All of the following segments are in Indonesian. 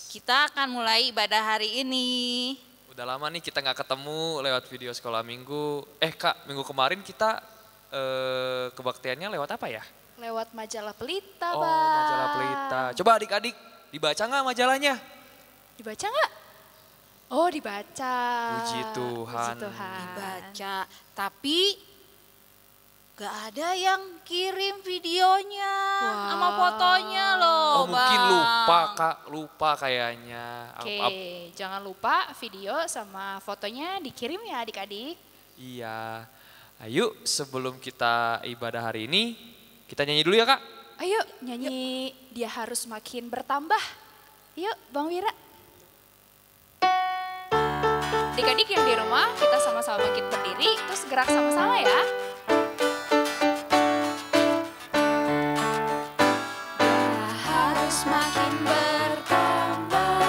Kita akan mulai ibadah hari ini. Udah lama nih kita nggak ketemu lewat video sekolah minggu. Kak, minggu kemarin kita kebaktiannya lewat apa ya? Lewat majalah Pelita, Oh, Bang. majalah Pelita. Coba adik-adik dibaca nggak majalahnya? Dibaca nggak? Oh, dibaca. Puji Tuhan. Puji Tuhan. Dibaca, tapi gak ada yang kirim videonya sama fotonya loh, Oh, mungkin Bang. lupa Kak, lupa kayaknya. Oke, jangan lupa video sama fotonya dikirim ya adik-adik. Iya. Ayo sebelum kita ibadah hari ini, kita nyanyi dulu ya Kak. Ayo nyanyi Dia Harus Makin Bertambah. Yuk Bang Wira. Adik-adik yang di rumah kita sama-sama bangkit berdiri terus gerak sama-sama ya. Dia harus makin bertambah,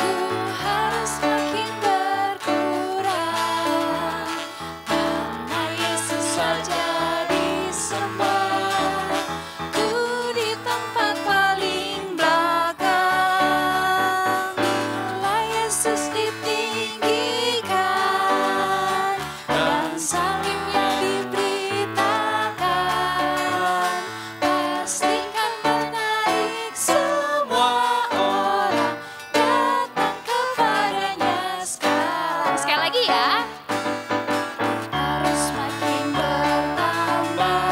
ku harus makin berkurang. Nama Yesus saja disembah, ku di tempat paling belakang. Bila Yesus ditinggikan dan salibnya diberitakan, pastikan menarik semua orang datang kepadanya sekarang. Sekali lagi ya. Harus makin bertambah,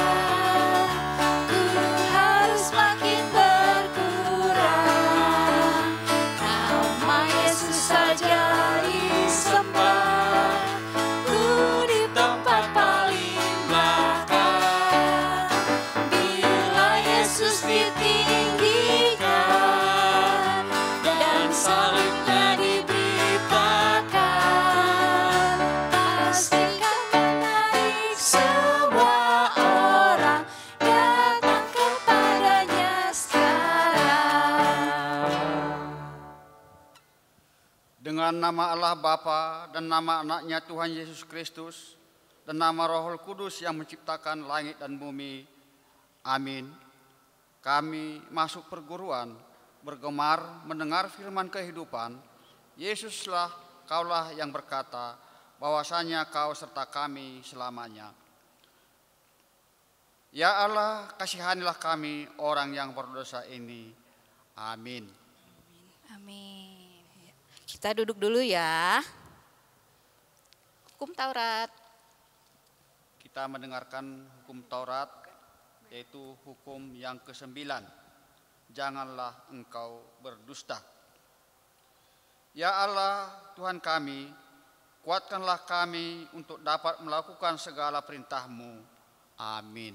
ku harus makin berkurang. Nama Yesus saja disembah, ku di tempat paling belakang. Bila Yesus ditinggikan dan salibnya diberitakan, pastikan menarik semua orang datang kepadanya sekarang. Dengan nama Allah Bapa dan nama anaknya Tuhan Yesus Kristus dan nama Roh Kudus yang menciptakan langit dan bumi. Amin. Kami masuk perguruan, bergemar mendengar firman kehidupan. Yesuslah, kaulah yang berkata, bahwasanya kau serta kami selamanya. Ya Allah, kasihanilah kami orang yang berdosa ini. Amin. Amin. Kita duduk dulu ya. Hukum Taurat. Kita mendengarkan hukum Taurat, yaitu hukum yang ke-9. Janganlah engkau berdusta. Ya Allah, Tuhan kami, kuatkanlah kami untuk dapat melakukan segala perintah-Mu. Amin.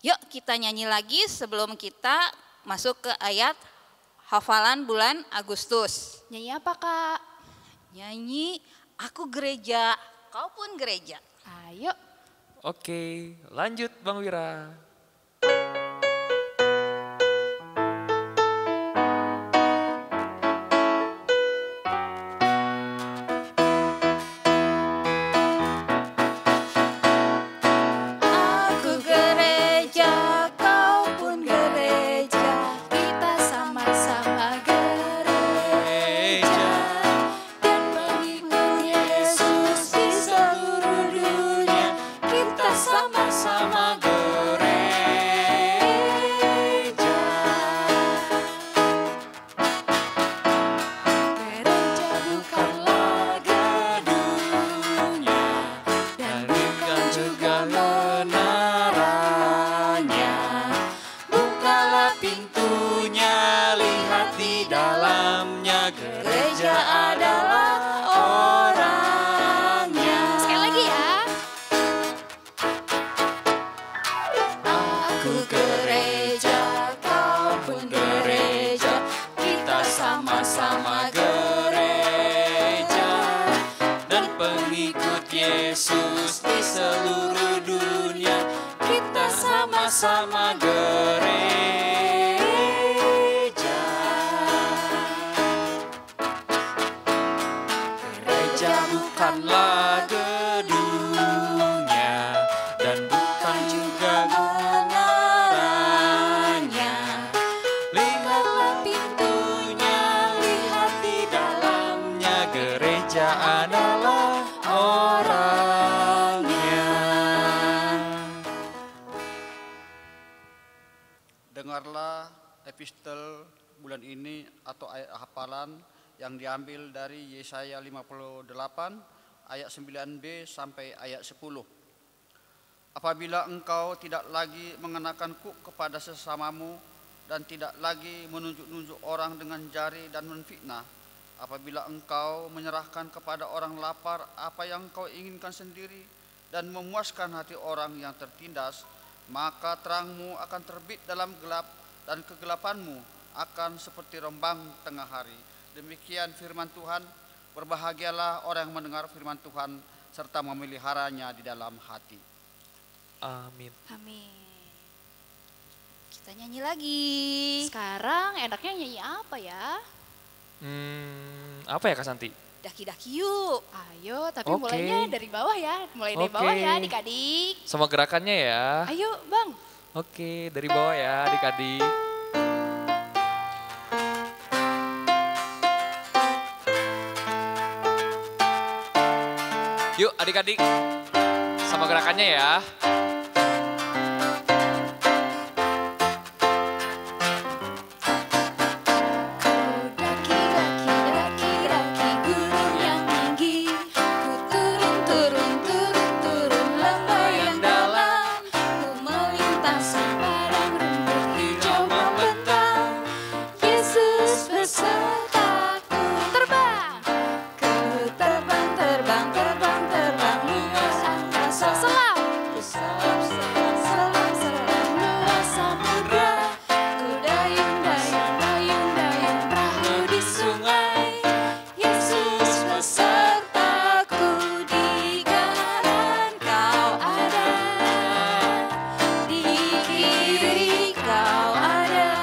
Yuk kita nyanyi lagi sebelum kita masuk ke ayat hafalan bulan Agustus. Nyanyi apa Kak? Nyanyi Aku Gereja, Kau Pun Gereja. Ayo. Oke, lanjut Bang Wira. Aku gereja, kau pun gereja, kita sama-sama gereja. Dan pengikut Yesus di seluruh dunia, kita sama-sama gereja. Gereja bukanlah gedungnya, dan bukan juga menaranya. Bukalah pintunya, lihat di dalamnya. Gereja adalah orangnya. Sekali lagi ya. Aku gereja, kau pun gereja, kita sama-sama gereja. Dan pengikut Yesus di seluruh dunia, kita sama-sama gereja. Gereja bukanlah gedungnya, dan bukan juga menaranya. Lihat epistel bulan ini atau ayat hafalan yang diambil dari Yesaya 58 ayat 9b sampai ayat 10. Apabila engkau tidak lagi mengenakan kuk kepada sesamamu dan tidak lagi menunjuk-nunjuk orang dengan jari dan menfitnah, apabila engkau menyerahkan kepada orang lapar apa yang kau inginkan sendiri dan memuaskan hati orang yang tertindas, maka terangmu akan terbit dalam gelap dan kegelapanmu akan seperti rembang tengah hari. Demikian firman Tuhan. Berbahagialah orang yang mendengar firman Tuhan serta memeliharanya di dalam hati. Amin. Amin. Kita nyanyi lagi. Sekarang enaknya nyanyi apa ya? Apa ya Kak Santi? Daki-daki yuk. Ayo, tapi Oke. mulainya dari bawah ya. Mulai dari bawah ya adik-adik. Sama gerakannya ya. Ayo Bang. Oke, dari bawah ya adik-adik. Yuk adik-adik, sama gerakannya ya. Daki gunung yang tinggi, ku turun lembah yang dalam, ku melintasi padang rumput hijau membentang. Yesus besertaku, terbang, ku terbang luas angkasa, selam luas samudra, ku dayung perahu di sungai. Yesus besertaku, di kanan kau ada, di kiri kau ada,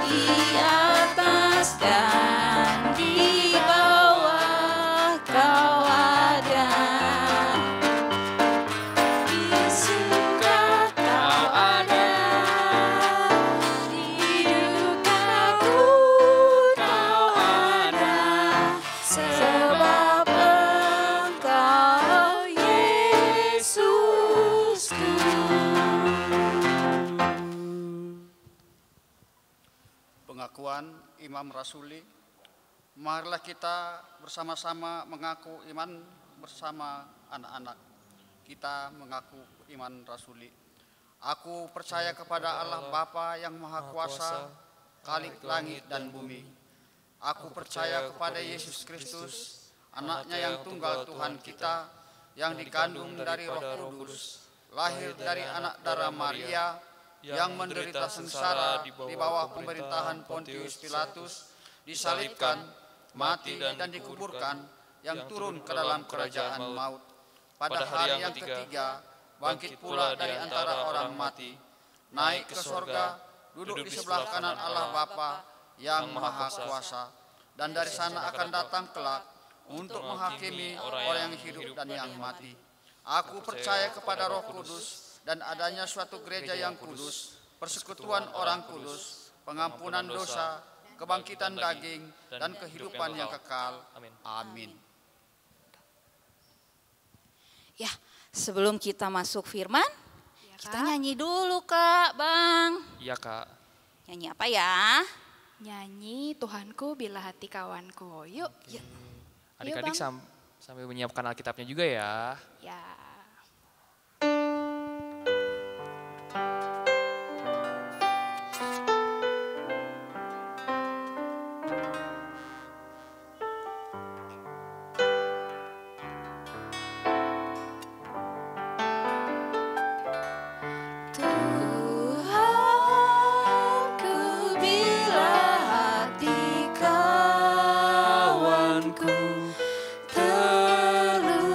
di atas dan di bawah kau ada, di suka kau ada, di dukaku kau ada, sebab engkau Yesusku. Pengakuan Imam Rasuli. Marilah kita bersama-sama mengaku iman bersama anak-anak. Kita mengaku iman Rasuli. Aku percaya kepada Allah Bapa yang Maha Kuasa, Khalik langit dan bumi. Aku percaya kepada Yesus Kristus, anaknya yang tunggal Tuhan kita, yang dikandung dari Roh Kudus, lahir dari anak darah Maria, yang menderita sengsara di bawah pemerintahan Pontius Pilatus, disalibkan, mati dan dikuburkan, yang turun ke dalam kerajaan maut. Pada hari yang ketiga, bangkit pula dari antara orang mati, naik ke sorga, duduk di sebelah kanan Allah Bapa yang Maha Kuasa, dan dari sana akan datang kelak untuk menghakimi orang yang hidup dan yang mati. Aku percaya kepada Roh Kudus dan adanya suatu gereja yang kudus, persekutuan orang kudus, pengampunan dosa, kebangkitan daging, dan kehidupan yang kekal. Amin. Ya, sebelum kita masuk firman, Ya, kita Kak. nyanyi dulu Kak, Bang. Iya Kak. Nyanyi apa ya? Nyanyi Tuhanku bila hati kawanku. Yuk. Yuk. Adik-adik Bang. sambil menyiapkan Alkitabnya juga ya. Ya. Tuhanku bila hati kawanku terluka,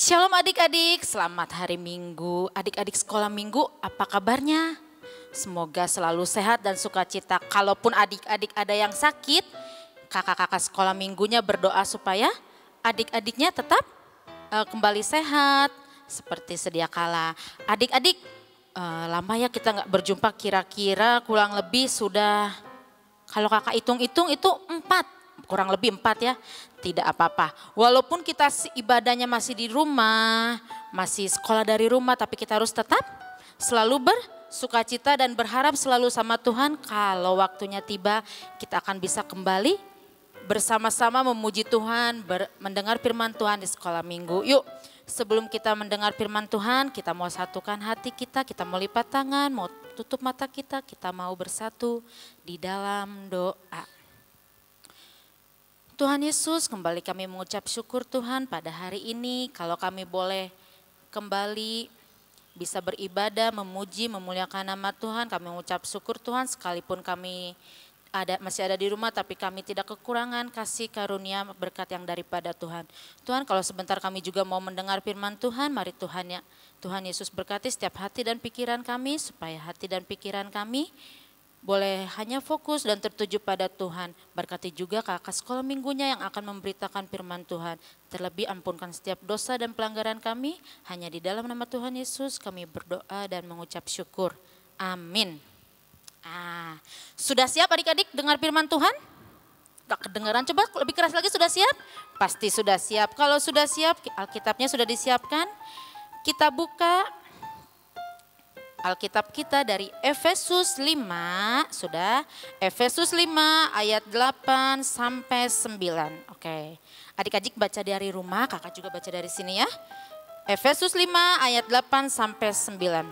Shalom adik-adik, selamat hari Minggu. Adik-adik sekolah Minggu, apa kabarnya? Semoga selalu sehat dan sukacita. Kalaupun adik-adik ada yang sakit, kakak-kakak sekolah Minggunya berdoa supaya adik-adiknya tetap kembali sehat seperti sedia kala. Adik-adik, lama ya kita nggak berjumpa, kira-kira kurang lebih sudah, kalau kakak hitung-hitung itu 4. Kurang lebih 4 ya, tidak apa-apa. Walaupun kita ibadahnya masih di rumah, masih sekolah dari rumah, tapi kita harus tetap selalu bersukacita dan berharap selalu sama Tuhan. Kalau waktunya tiba, kita akan bisa kembali bersama-sama memuji Tuhan, mendengar firman Tuhan di sekolah Minggu. Yuk, sebelum kita mendengar firman Tuhan, kita mau satukan hati kita mau lipat tangan, mau tutup mata kita mau bersatu di dalam doa. Tuhan Yesus, kembali kami mengucap syukur Tuhan pada hari ini, kalau kami boleh kembali bisa beribadah, memuji, memuliakan nama Tuhan. Kami mengucap syukur Tuhan, sekalipun kami masih ada di rumah, tapi kami tidak kekurangan kasih karunia berkat yang daripada Tuhan. Tuhan, kalau sebentar kami juga mau mendengar firman Tuhan, mari Tuhan Yesus berkati setiap hati dan pikiran kami, supaya hati dan pikiran kami boleh hanya fokus dan tertuju pada Tuhan. Berkati juga kakak sekolah minggunya yang akan memberitakan firman Tuhan. Terlebih ampunkan setiap dosa dan pelanggaran kami. Hanya di dalam nama Tuhan Yesus kami berdoa dan mengucap syukur. Amin. Sudah siap adik-adik dengar firman Tuhan? Gak kedengaran, coba lebih keras lagi, sudah siap? Pasti sudah siap. Kalau sudah siap, Alkitabnya sudah disiapkan. Kita buka Alkitab kita dari Efesus 5, sudah. Efesus 5 ayat 8 sampai 9. Oke. Adik-adik baca dari rumah, kakak juga baca dari sini ya. Efesus 5 ayat 8 sampai 9.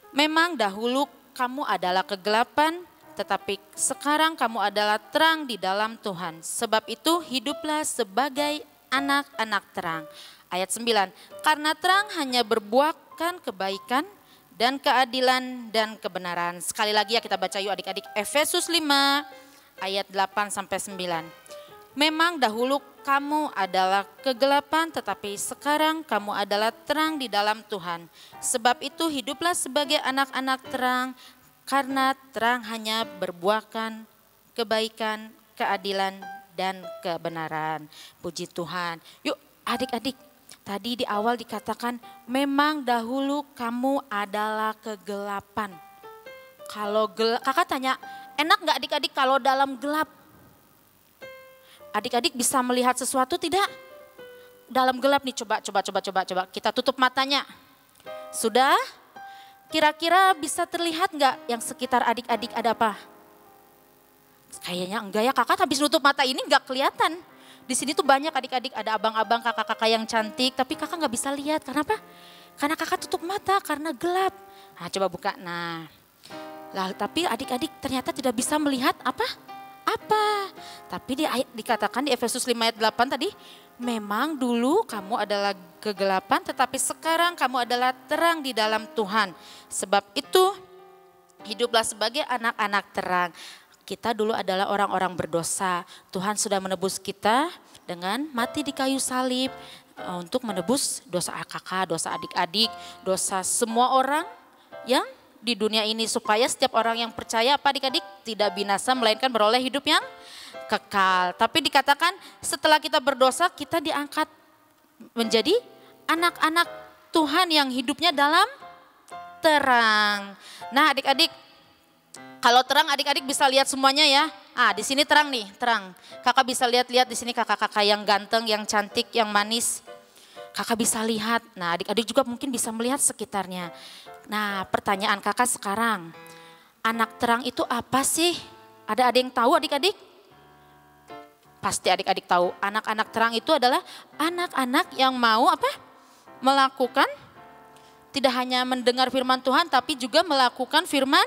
Memang dahulu kamu adalah kegelapan, tetapi sekarang kamu adalah terang di dalam Tuhan. Sebab itu hiduplah sebagai anak-anak terang. Ayat 9, karena terang hanya berbuahkan kebaikan dan keadilan dan kebenaran. Sekali lagi ya kita baca yuk adik-adik. Efesus 5 ayat 8 sampai 9. Memang dahulu kamu adalah kegelapan, tetapi sekarang kamu adalah terang di dalam Tuhan. Sebab itu hiduplah sebagai anak-anak terang, karena terang hanya berbuahkan kebaikan, keadilan dan kebenaran. Puji Tuhan. Yuk adik-adik. Tadi di awal dikatakan memang dahulu kamu adalah kegelapan. Kalau kakak tanya, enak gak adik-adik kalau dalam gelap? Adik-adik bisa melihat sesuatu tidak? Dalam gelap nih, coba. Kita tutup matanya. Sudah? Kira-kira bisa terlihat gak yang sekitar adik-adik ada apa? Kayaknya enggak ya, kakak habis nutup mata ini gak kelihatan. Di sini tuh banyak adik-adik, ada abang-abang, kakak-kakak yang cantik, tapi kakak nggak bisa lihat. Kenapa? Karena kakak tutup mata, karena gelap. Nah, coba buka. Nah, tapi adik-adik ternyata tidak bisa melihat apa? Tapi dikatakan di Efesus 5 ayat 8 tadi, memang dulu kamu adalah kegelapan, tetapi sekarang kamu adalah terang di dalam Tuhan. Sebab itu hiduplah sebagai anak-anak terang. Kita dulu adalah orang-orang berdosa. Tuhan sudah menebus kita dengan mati di kayu salib untuk menebus dosa kakak, dosa adik-adik, dosa semua orang yang di dunia ini. Supaya setiap orang yang percaya apa adik-adik tidak binasa melainkan beroleh hidup yang kekal. Tapi dikatakan setelah kita berdosa kita diangkat menjadi anak-anak Tuhan yang hidupnya dalam terang. Nah adik-adik, kalau terang adik-adik bisa lihat semuanya ya. Di sini terang nih, terang. Kakak bisa lihat-lihat di sini kakak-kakak yang ganteng, yang cantik, yang manis. Kakak bisa lihat. Nah, adik-adik juga mungkin bisa melihat sekitarnya. Nah, pertanyaan kakak sekarang. Anak terang itu apa sih? Ada yang tahu adik-adik? Pasti adik-adik tahu. Anak-anak terang itu adalah anak-anak yang mau apa? Melakukan, tidak hanya mendengar firman Tuhan, tapi juga melakukan firman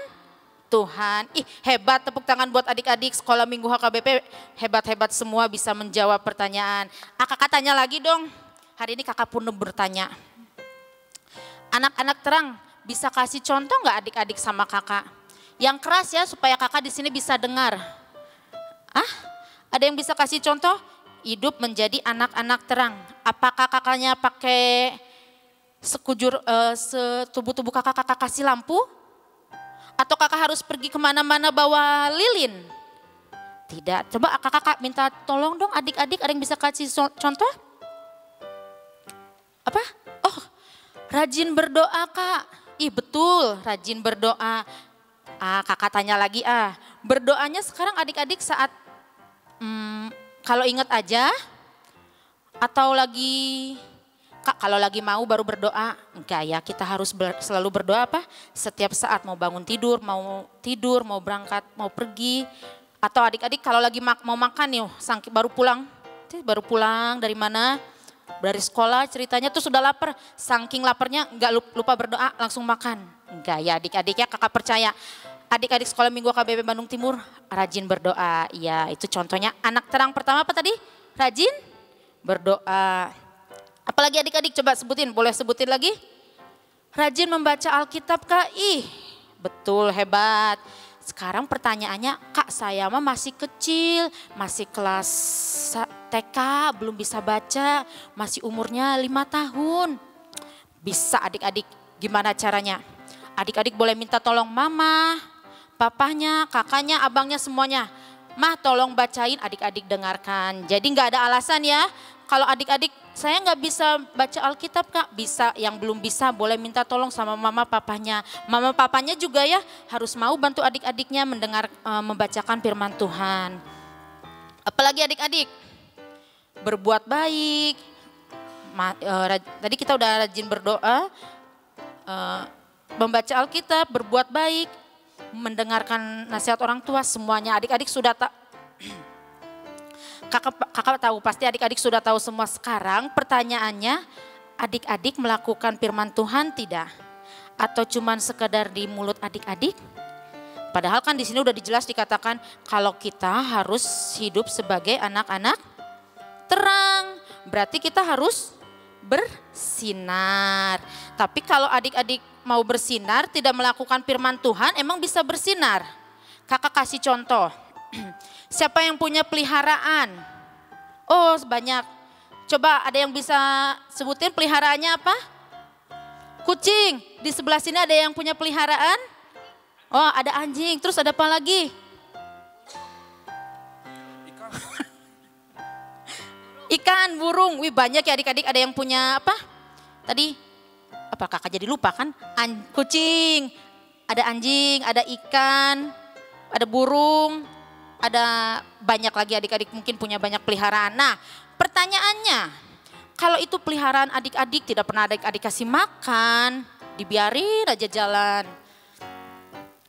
Tuhan. Hebat, tepuk tangan buat adik-adik sekolah minggu HKBP, hebat-hebat semua bisa menjawab pertanyaan. Kakak tanya lagi dong, hari ini kakak pun bertanya. Anak-anak terang bisa kasih contoh nggak adik-adik sama kakak? Yang keras ya supaya kakak di sini bisa dengar. Ada yang bisa kasih contoh? hidup menjadi anak-anak terang. Apakah kakaknya pakai setubuh-tubuh kakak kasih lampu? Atau kakak harus pergi kemana-mana bawa lilin? Tidak. Coba kakak minta tolong dong adik-adik, ada yang bisa kasih contoh? Apa? Oh, rajin berdoa kak. Ih betul, rajin berdoa. Kakak tanya lagi berdoanya sekarang adik-adik saat kalau ingat aja atau kalau lagi mau baru berdoa? Enggak ya, kita harus selalu berdoa apa? Setiap saat mau bangun tidur, mau berangkat, mau pergi. Atau adik-adik kalau lagi mau makan nih, baru pulang dari mana? Dari sekolah ceritanya tuh sudah lapar, saking laparnya enggak lupa berdoa langsung makan. Enggak ya adik-adik ya, kakak percaya. Adik-adik sekolah minggu KBP Bandung Timur rajin berdoa. Ya itu contohnya anak terang pertama apa tadi? Rajin berdoa. Apalagi adik-adik coba sebutin, boleh sebutin lagi? Rajin membaca Alkitab kak? Ih betul, hebat. Sekarang pertanyaannya, kak saya mah masih kecil, masih kelas TK, belum bisa baca, masih umurnya 5 tahun. Bisa adik-adik, gimana caranya? Adik-adik boleh minta tolong mama, papahnya, kakaknya, abangnya semuanya. Mah tolong bacain, adik-adik dengarkan. Jadi nggak ada alasan ya, kalau adik-adik saya nggak bisa baca Alkitab kak, bisa. Yang belum bisa boleh minta tolong sama mama papanya. Mama papanya juga ya harus mau bantu adik-adiknya membacakan firman Tuhan. Apalagi adik-adik, berbuat baik. Tadi kita udah rajin berdoa, membaca Alkitab, berbuat baik, mendengarkan nasihat orang tua, semuanya adik-adik sudah Kakak tahu, pasti adik-adik sudah tahu semua. Sekarang pertanyaannya, adik-adik melakukan firman Tuhan tidak? Atau cuman sekedar di mulut adik-adik? Padahal kan di sini udah dijelas dikatakan kalau kita harus hidup sebagai anak-anak terang. Berarti kita harus bersinar. Tapi kalau adik-adik mau bersinar tidak melakukan firman Tuhan, emang bisa bersinar? Kakak kasih contoh. Siapa yang punya peliharaan? Oh banyak. Coba ada yang bisa sebutin peliharaannya apa? Kucing. Di sebelah sini ada yang punya peliharaan? Oh ada anjing. Terus ada apa lagi? Ikan, burung. Wih banyak ya adik-adik, ada yang punya apa? Tadi apa kakak jadi lupa kan? Kucing, ada anjing, ada ikan, ada burung. Ada banyak lagi adik-adik mungkin punya banyak peliharaan. Nah pertanyaannya, kalau itu peliharaan adik-adik tidak pernah adik-adik kasih makan, dibiarin aja jalan,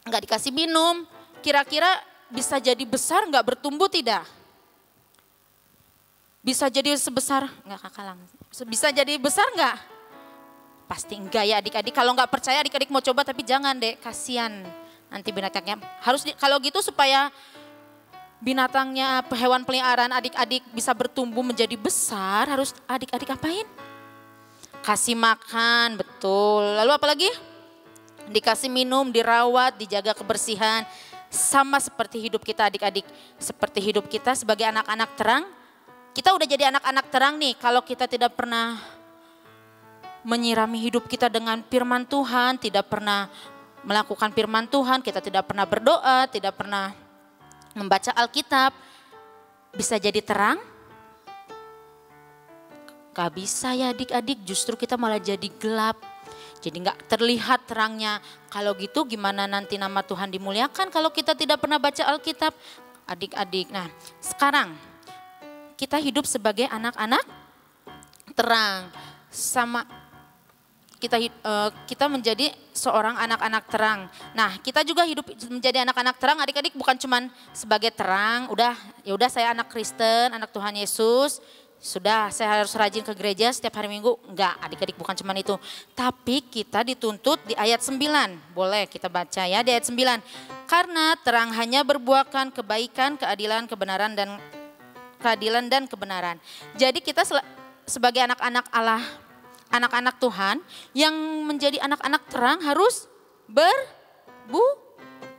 nggak dikasih minum, kira-kira bisa jadi besar nggak, bertumbuh tidak? Bisa jadi sebesar, nggak kakak bisa jadi besar nggak? Pasti enggak ya adik-adik. Kalau nggak percaya adik-adik mau coba tapi jangan deh, kasihan nanti binatangnya. Harus kalau gitu supaya binatangnya, hewan peliharaan adik-adik bisa bertumbuh menjadi besar, harus adik-adik apain? Kasih makan, betul. Lalu apa lagi? Dikasih minum, dirawat, dijaga kebersihan. Sama seperti hidup kita adik-adik. Seperti hidup kita sebagai anak-anak terang. Kita udah jadi anak-anak terang nih, kalau kita tidak pernah menyirami hidup kita dengan firman Tuhan, tidak pernah melakukan firman Tuhan, kita tidak pernah berdoa, tidak pernah membaca Alkitab, bisa jadi terang? Gak bisa ya adik-adik, justru kita malah jadi gelap. Jadi gak terlihat terangnya. Kalau gitu gimana nanti nama Tuhan dimuliakan kalau kita tidak pernah baca Alkitab? Adik-adik, nah sekarang kita hidup sebagai anak-anak terang. Sama kita menjadi seorang anak-anak terang. Nah, kita juga hidup menjadi anak-anak terang. Adik-adik bukan cuman sebagai terang, ya udah saya anak Kristen, anak Tuhan Yesus, sudah saya harus rajin ke gereja setiap hari Minggu. Enggak, adik-adik bukan cuman itu. Tapi kita dituntut di ayat 9. Boleh kita baca ya di ayat 9. Karena terang hanya berbuahkan kebaikan, keadilan, dan kebenaran. Jadi kita sebagai anak-anak Allah, anak-anak Tuhan yang menjadi anak-anak terang harus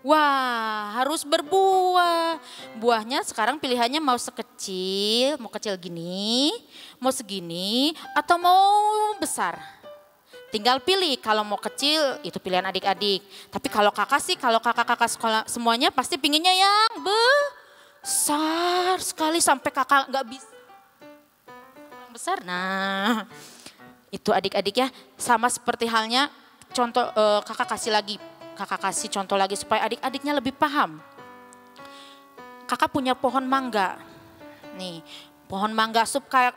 Wah, harus berbuah. Buahnya sekarang pilihannya mau sekecil, mau kecil gini, mau segini, atau mau besar. Tinggal pilih, kalau mau kecil itu pilihan adik-adik. Tapi kalau kakak sih, kalau kakak-kakak sekolah semuanya pasti pinginnya yang besar sekali sampai kakak nggak bisa. Yang besar, nah itu adik-adik ya. Sama seperti halnya contoh kakak kasih contoh lagi supaya adik-adiknya lebih paham. Kakak punya pohon mangga. Nih, pohon mangga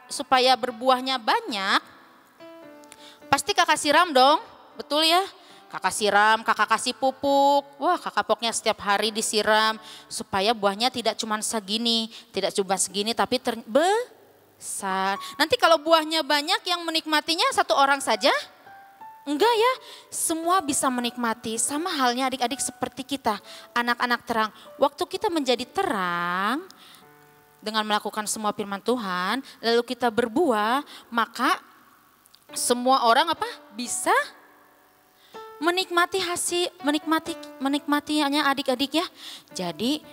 supaya berbuahnya banyak, pasti kakak siram dong, betul ya? Kakak siram, kakak kasih pupuk. Wah, kakak pokoknya setiap hari disiram supaya buahnya tidak cuma segini, tapi besar. Nanti kalau buahnya banyak yang menikmatinya satu orang saja? Enggak ya, semua bisa menikmati. Sama halnya adik-adik seperti kita, anak-anak terang. Waktu kita menjadi terang dengan melakukan semua firman Tuhan, lalu kita berbuah, maka semua orang bisa menikmati hasil, menikmatinya adik-adik ya. Jadi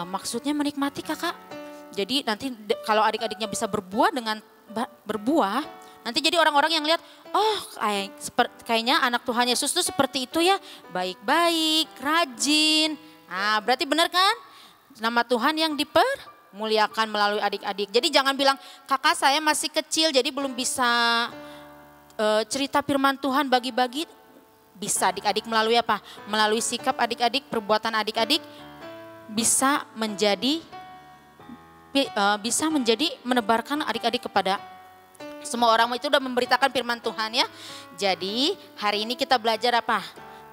maksudnya menikmati kakak. Jadi nanti kalau adik-adiknya bisa berbuah berbuah, nanti jadi orang-orang yang lihat, oh kayaknya anak Tuhan Yesus tuh seperti itu ya, baik-baik, rajin. Nah berarti benar kan? Nama Tuhan yang dipermuliakan melalui adik-adik. Jadi jangan bilang, kakak saya masih kecil jadi belum bisa cerita firman Tuhan bagi-bagi. Bisa adik-adik melalui apa? Melalui sikap adik-adik, perbuatan adik-adik bisa menjadi menebarkan adik-adik kepada semua orang. Itu udah memberitakan firman Tuhan ya. Jadi hari ini kita belajar apa?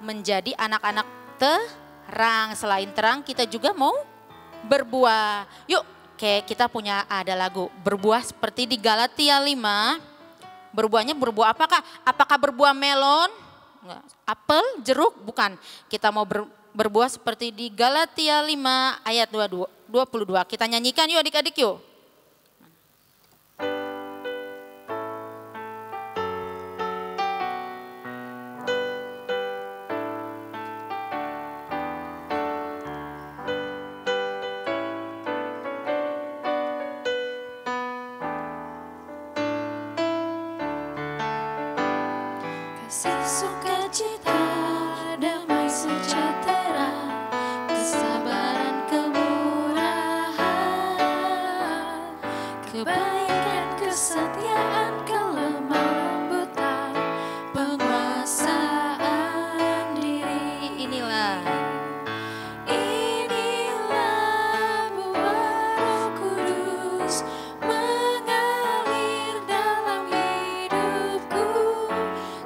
Menjadi anak-anak terang. Selain terang kita juga mau berbuah. Yuk kayak kita punya ada lagu berbuah seperti di Galatia 5. Berbuahnya berbuah apakah? Apakah berbuah melon? Enggak. Apel, jeruk? Bukan. Kita mau berbuah seperti di Galatia 5 ayat 22. Kita nyanyikan yuk adik-adik yuk. Kasih sukacita, damai sejahtera, kesabaran, kemurahan, kebaikan, kesetiaan, kelemah lembutan, penguasaan diri. Inilah buah Roh Kudus mengalir dalam hidupku.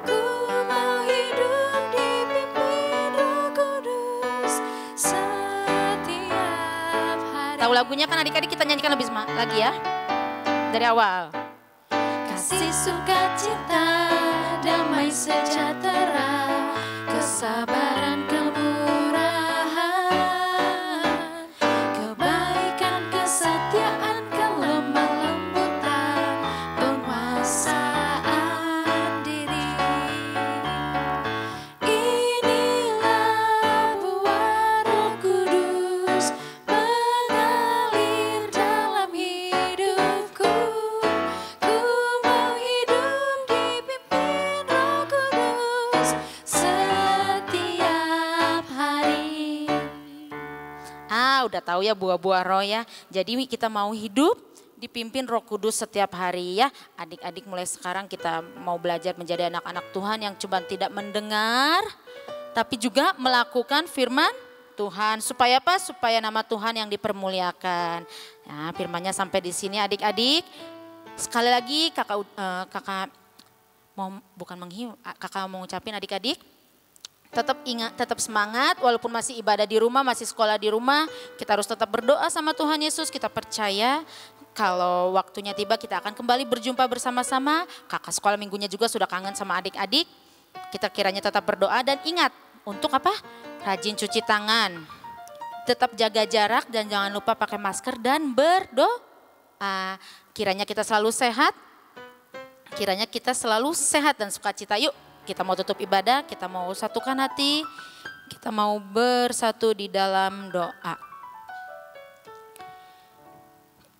Ku mau hidup dipimpin Roh Kudus setiap hari. Tahu lagunya kan adik-adik, kita nyanyikan lebih lagi ya. Dari awal. Kasih sukacita, damai sejahtera, kesabaran, kemurahan, kebaikan, kesetiaan, kelemah lembutan, penguasaan diri. Inilah buah Roh Kudus mengalir dalam hidupku. Ku mau hidup dipimpin Roh Kudus setiap hari. Udah tahu ya buah-buah roh ya. Jadi kita mau hidup dipimpin Roh Kudus setiap hari ya. Adik-adik mulai sekarang kita mau belajar menjadi anak-anak Tuhan yang cuma tidak mendengar, tapi juga melakukan firman Tuhan. Supaya apa? Supaya nama Tuhan yang dipermuliakan. Nah, firmannya sampai di sini adik-adik. Sekali lagi kakak mau kakak mau ngucapin adik-adik. Tetap ingat, tetap semangat walaupun masih ibadah di rumah, masih sekolah di rumah. Kita harus tetap berdoa sama Tuhan Yesus. Kita percaya kalau waktunya tiba kita akan kembali berjumpa bersama-sama. Kakak sekolah minggunya juga sudah kangen sama adik-adik. Kita kiranya tetap berdoa dan ingat untuk apa? Rajin cuci tangan. Tetap jaga jarak dan jangan lupa pakai masker dan berdoa. Kiranya kita selalu sehat. Kiranya kita selalu sehat dan sukacita. Yuk kita mau tutup ibadah, kita mau satukan hati. Kita mau bersatu di dalam doa.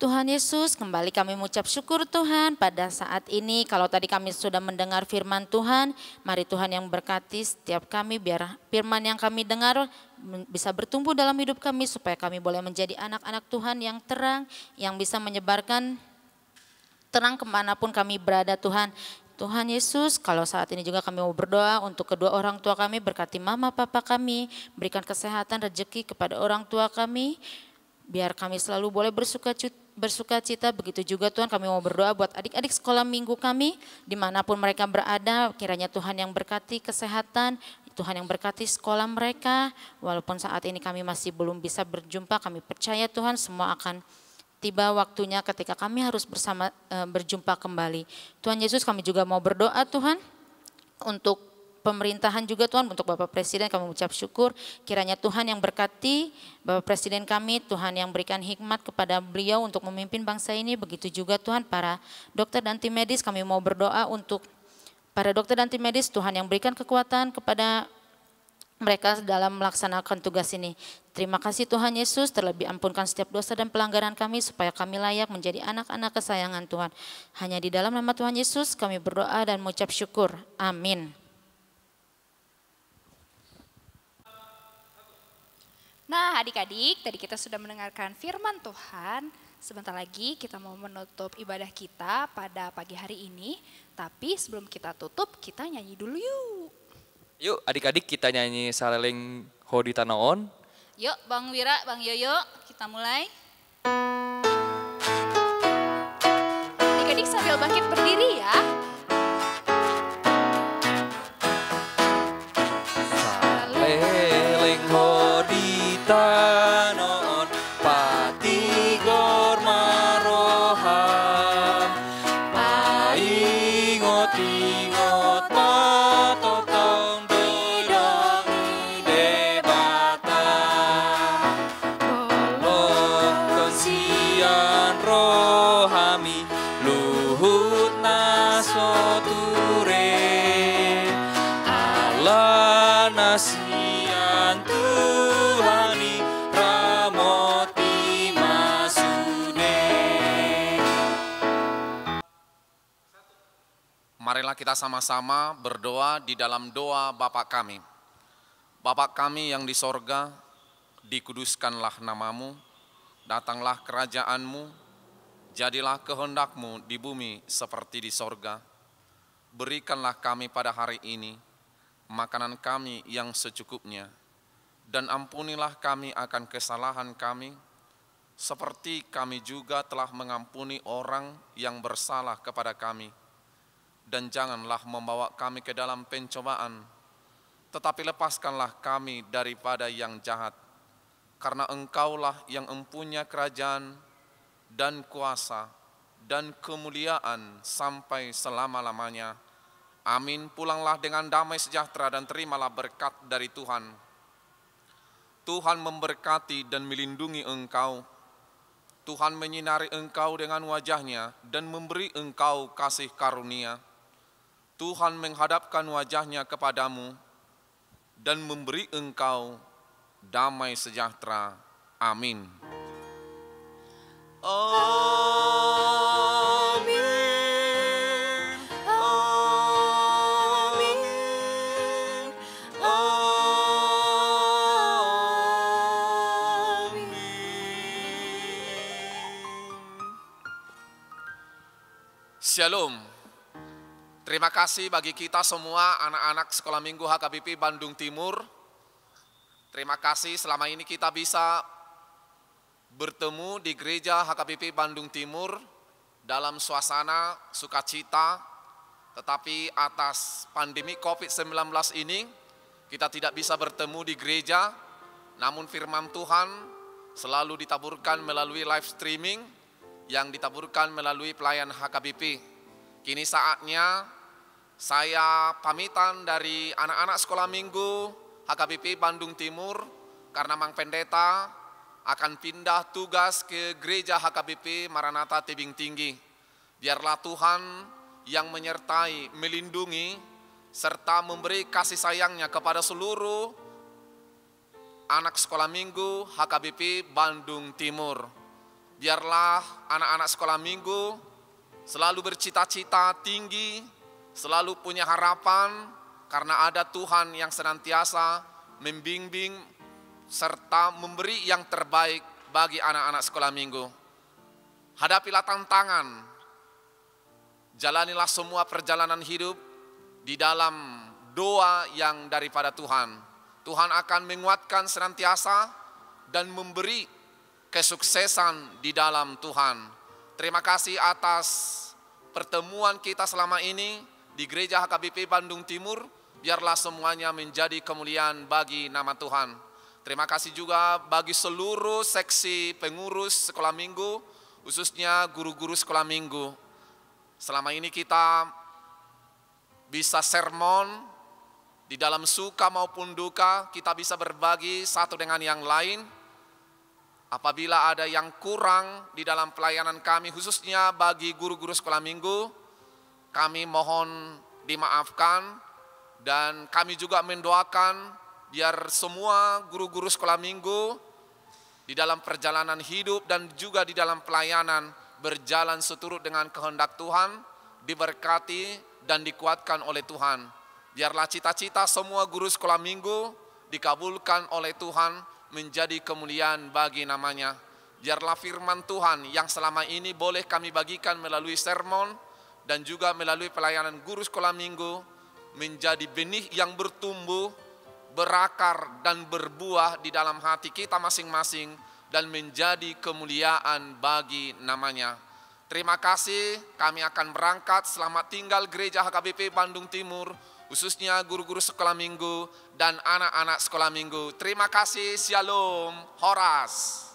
Tuhan Yesus, kembali kami mengucap syukur Tuhan pada saat ini. Kalau tadi kami sudah mendengar firman Tuhan, mari Tuhan yang berkati setiap kami biar firman yang kami dengar bisa bertumbuh dalam hidup kami supaya kami boleh menjadi anak-anak Tuhan yang terang, yang bisa menyebarkan terang kemanapun kami berada Tuhan. Tuhan Yesus, kalau saat ini juga kami mau berdoa untuk kedua orang tua kami, berkati mama papa kami, berikan kesehatan, rezeki kepada orang tua kami, biar kami selalu boleh bersuka cita. Begitu juga Tuhan kami mau berdoa buat adik-adik sekolah minggu kami, dimanapun mereka berada, kiranya Tuhan yang berkati kesehatan, Tuhan yang berkati sekolah mereka, walaupun saat ini kami masih belum bisa berjumpa, kami percaya Tuhan semua akan tiba waktunya ketika kami harus berjumpa kembali. Tuhan Yesus, kami juga mau berdoa Tuhan untuk pemerintahan juga Tuhan, untuk Bapak Presiden kami mengucap syukur. Kiranya Tuhan yang berkati Bapak Presiden kami, Tuhan yang berikan hikmat kepada beliau untuk memimpin bangsa ini. Begitu juga Tuhan para dokter dan tim medis, kami mau berdoa untuk para dokter dan tim medis, Tuhan yang berikan kekuatan kepada mereka dalam melaksanakan tugas ini. Terima kasih Tuhan Yesus, terlebih ampunkan setiap dosa dan pelanggaran kami supaya kami layak menjadi anak-anak kesayangan Tuhan. Hanya di dalam nama Tuhan Yesus kami berdoa dan mengucap syukur. Amin. Nah adik-adik, tadi kita sudah mendengarkan firman Tuhan. Sebentar lagi kita mau menutup ibadah kita pada pagi hari ini. Tapi sebelum kita tutup, kita nyanyi dulu yuk. Yuk adik-adik kita nyanyi Saleleng Hodita Naon. Yuk Bang Wira, Bang Yoyo, kita mulai. Adik-adik sambil bangkit berdiri ya. Saleleng Hodita Naon Pati Gor Maroham Ingot-ingot matotong dodongi debata Bolong konsian rohami luhut nasoture ala nasian Tuhani ramoti masude. Marilah kita sama-sama berdoa di dalam doa Bapa kami. Bapa kami yang di sorga, dikuduskanlah namamu, datanglah kerajaanmu, jadilah kehendakmu di bumi seperti di sorga. Berikanlah kami pada hari ini makanan kami yang secukupnya, dan ampunilah kami akan kesalahan kami, seperti kami juga telah mengampuni orang yang bersalah kepada kami. Dan janganlah membawa kami ke dalam pencobaan, tetapi lepaskanlah kami daripada yang jahat. Karena Engkaulah yang empunya kerajaan dan kuasa dan kemuliaan sampai selama-lamanya. Amin. Pulanglah dengan damai sejahtera dan terimalah berkat dari Tuhan. Tuhan memberkati dan melindungi engkau. Tuhan menyinari engkau dengan wajahnya dan memberi engkau kasih karunia. Tuhan menghadapkan wajahnya kepadamu dan memberi engkau damai sejahtera. Amin. Amin. Amin. Amin. Shalom. Terima kasih bagi kita semua anak-anak sekolah minggu HKBP Bandung Timur. Terima kasih selama ini kita bisa bertemu di gereja HKBP Bandung Timur dalam suasana sukacita. Tetapi atas pandemi COVID-19 ini kita tidak bisa bertemu di gereja. Namun firman Tuhan selalu ditaburkan melalui live streaming yang ditaburkan melalui pelayan HKBP. Kini saatnya saya pamitan dari anak-anak sekolah minggu HKBP Bandung Timur karena Mang Pendeta akan pindah tugas ke gereja HKBP Maranatha Tebing Tinggi. Biarlah Tuhan yang menyertai, melindungi, serta memberi kasih sayangnya kepada seluruh anak sekolah minggu HKBP Bandung Timur. Biarlah anak-anak sekolah minggu selalu bercita-cita tinggi, selalu punya harapan karena ada Tuhan yang senantiasa membimbing serta memberi yang terbaik bagi anak-anak sekolah minggu. Hadapilah tantangan, jalanilah semua perjalanan hidup di dalam doa yang daripada Tuhan. Tuhan akan menguatkan senantiasa dan memberi kesuksesan di dalam Tuhan. Terima kasih atas pertemuan kita selama ini di Gereja HKBP Bandung Timur. Biarlah semuanya menjadi kemuliaan bagi nama Tuhan. Terima kasih juga bagi seluruh seksi pengurus sekolah minggu, khususnya guru-guru sekolah minggu. Selama ini kita bisa sermon di dalam suka maupun duka, kita bisa berbagi satu dengan yang lain. Apabila ada yang kurang di dalam pelayanan kami, khususnya bagi guru-guru sekolah minggu, kami mohon dimaafkan. Dan kami juga mendoakan biar semua guru-guru sekolah minggu di dalam perjalanan hidup dan juga di dalam pelayanan berjalan seturut dengan kehendak Tuhan, diberkati dan dikuatkan oleh Tuhan. Biarlah cita-cita semua guru sekolah minggu dikabulkan oleh Tuhan menjadi kemuliaan bagi namanya. Biarlah firman Tuhan yang selama ini boleh kami bagikan melalui sermon dan juga melalui pelayanan guru sekolah minggu menjadi benih yang bertumbuh, berakar dan berbuah di dalam hati kita masing-masing dan menjadi kemuliaan bagi namanya. Terima kasih, kami akan berangkat. Selamat tinggal Gereja HKBP Bandung Timur, khususnya guru-guru sekolah minggu dan anak-anak sekolah minggu. Terima kasih, Shalom, Horas.